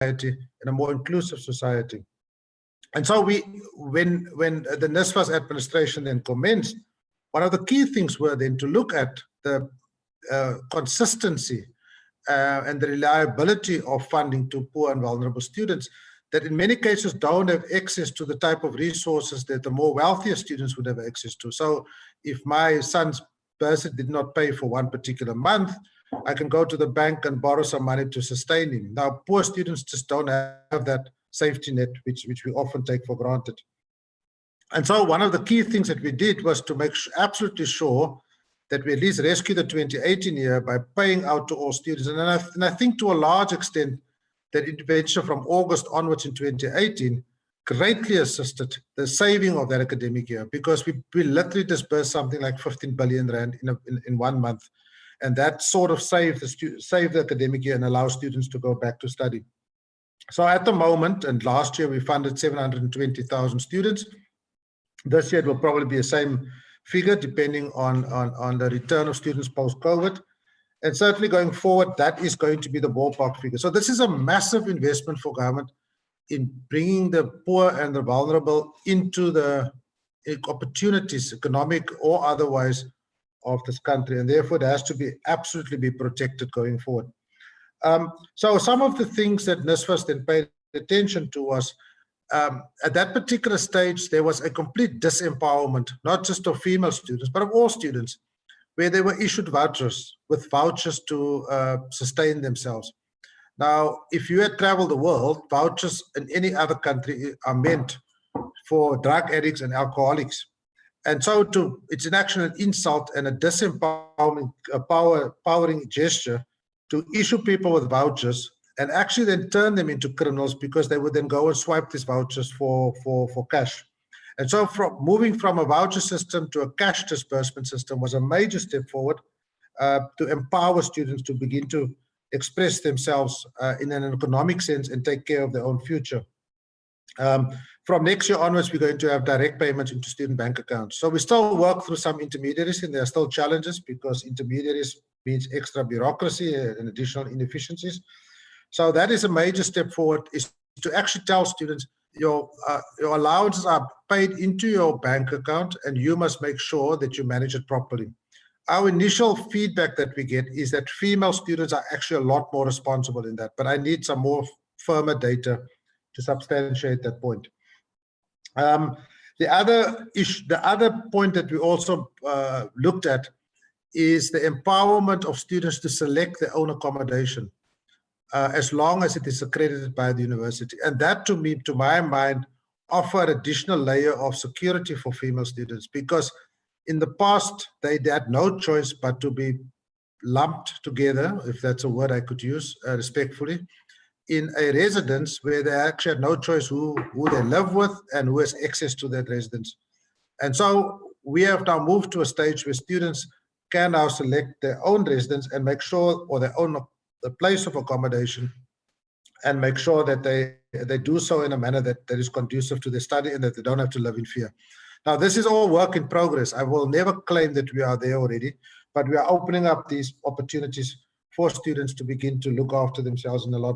in a more inclusive society. And so when the NSFAS administration then commenced, one of the key things were then to look at the consistency and the reliability of funding to poor and vulnerable students that in many cases don't have access to the type of resources that the more wealthier students would have access to. So if my son's bursary did not pay for one particular month, I can go to the bank and borrow some money to sustain him. Now, poor students just don't have that safety net, which we often take for granted. And so one of the key things that we did was to make absolutely sure that we at least rescue the 2018 year by paying out to all students. And I think to a large extent, that intervention from August onwards in 2018 greatly assisted the saving of that academic year, because we literally disbursed something like 15 billion rand in 1 month. And that sort of saved the academic year and allowed students to go back to study. So at the moment, and last year we funded 720,000 students. This year it will probably be the same figure depending on the return of students post-COVID. And certainly going forward, that is going to be the ballpark figure. So this is a massive investment for government in bringing the poor and the vulnerable into the opportunities, economic or otherwise, of this country. And therefore, it has to be absolutely be protected going forward. So some of the things that NSFAS then paid attention to was, at that particular stage, there was a complete disempowerment, not just of female students, but of all students, where they were issued vouchers to sustain themselves. Now, if you had traveled the world, vouchers in any other country are meant for drug addicts and alcoholics. And so it's an actual insult and a disempowering powering gesture to issue people with vouchers and actually then turn them into criminals, because they would then go and swipe these vouchers for cash. And so moving from a voucher system to a cash disbursement system was a major step forward to empower students to begin to express themselves in an economic sense and take care of their own future. From next year onwards, we're going to have direct payments into student bank accounts. So we still work through some intermediaries, and there are still challenges because intermediaries means extra bureaucracy and additional inefficiencies. So that is a major step forward, is to actually tell students, your allowances are paid into your bank account and you must make sure that you manage it properly. Our initial feedback that we get is that female students are actually a lot more responsible in that, but I need some more firmer data to substantiate that point. The other point that we also looked at is the empowerment of students to select their own accommodation, as long as it is accredited by the university. And that, to my mind, offer an additional layer of security for female students, because in the past, they had no choice but to be lumped together, if that's a word I could use respectfully, in a residence where they actually had no choice who they live with and who has access to that residence. And so we have now moved to a stage where students can now select their own residence and make sure, or their own the place of accommodation, and make sure that they do so in a manner that is conducive to their study and that they don't have to live in fear. Now, this is all work in progress. I will never claim that we are there already, but we are opening up these opportunities for students to begin to look after themselves in a lot